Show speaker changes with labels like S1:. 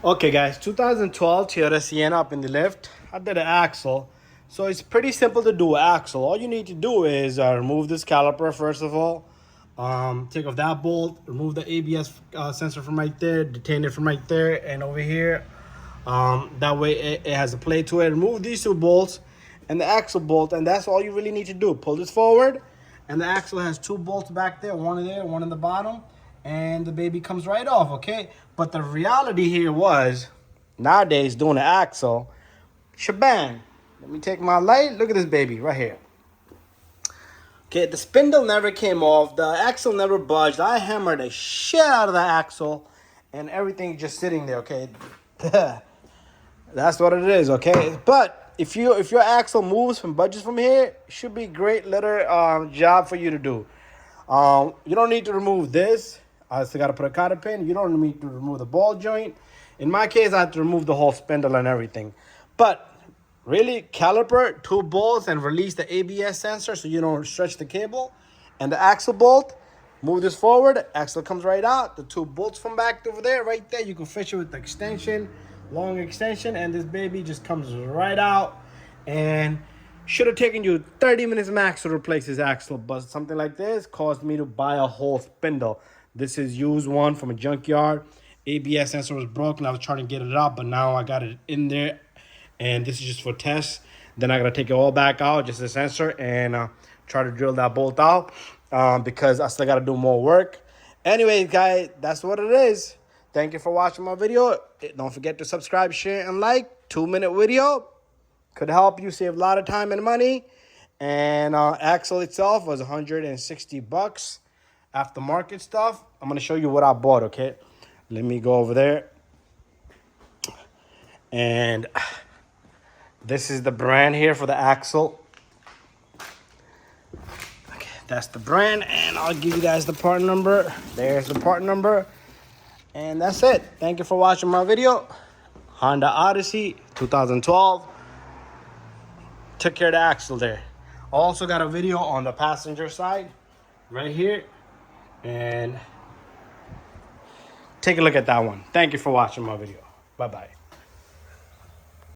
S1: Okay guys, 2012 Toyota Sienna up in the lift. I did an axle. So it's pretty simple to do an axle. All you need to do is remove this caliper first of all. Take off that bolt, remove the ABS sensor from right there, detain it from right there and over here. That way it has a plate to it. Remove these two bolts and the axle bolt, and that's all you really need to do. Pull this forward, and the axle has two bolts back there, one in there, one in the bottom, and the baby comes right off, okay? But the reality here was, nowadays doing an axle, shebang. Let me take my light, look at this baby right here. Okay, the spindle never came off, the axle never budged. I hammered the shit out of the axle, and everything just sitting there, okay? That's what it is, okay? But if your axle moves from budgets from here, it should be a great little job for you to do. You don't need to remove this. I still got to put a cotter pin. You don't need to remove the ball joint. In my case, I have to remove the whole spindle and everything. But really, caliper, two bolts, and release the ABS sensor so you don't stretch the cable. And the axle bolt, move this forward, axle comes right out. The two bolts from back over there, right there. You can fish it with the extension, long extension, and this baby just comes right out. And should have taken you 30 minutes max to replace this axle, but something like this caused me to buy a whole spindle. This is used one from a junkyard. ABS sensor was broken. I was trying to get it out, but now I got it in there, and this is just for tests. Then I gotta take it all back out, just the sensor, and try to drill that bolt out because I still gotta do more work. Anyways, guys, that's what it is. Thank you for watching my video. Don't forget to subscribe, share, and like. 2-minute video. Could help you save a lot of time and money. And axle itself was 160 bucks. Aftermarket stuff. I'm going to show you what I bought, okay? Let me go over there. And this is the brand here for the axle. Okay, that's the brand. And I'll give you guys the part number. There's the part number. And that's it. Thank you for watching my video. Honda Odyssey 2012. Took care of the axle there. Also got a video on the passenger side right here. And take a look at that one. Thank you for watching my video. Bye-bye.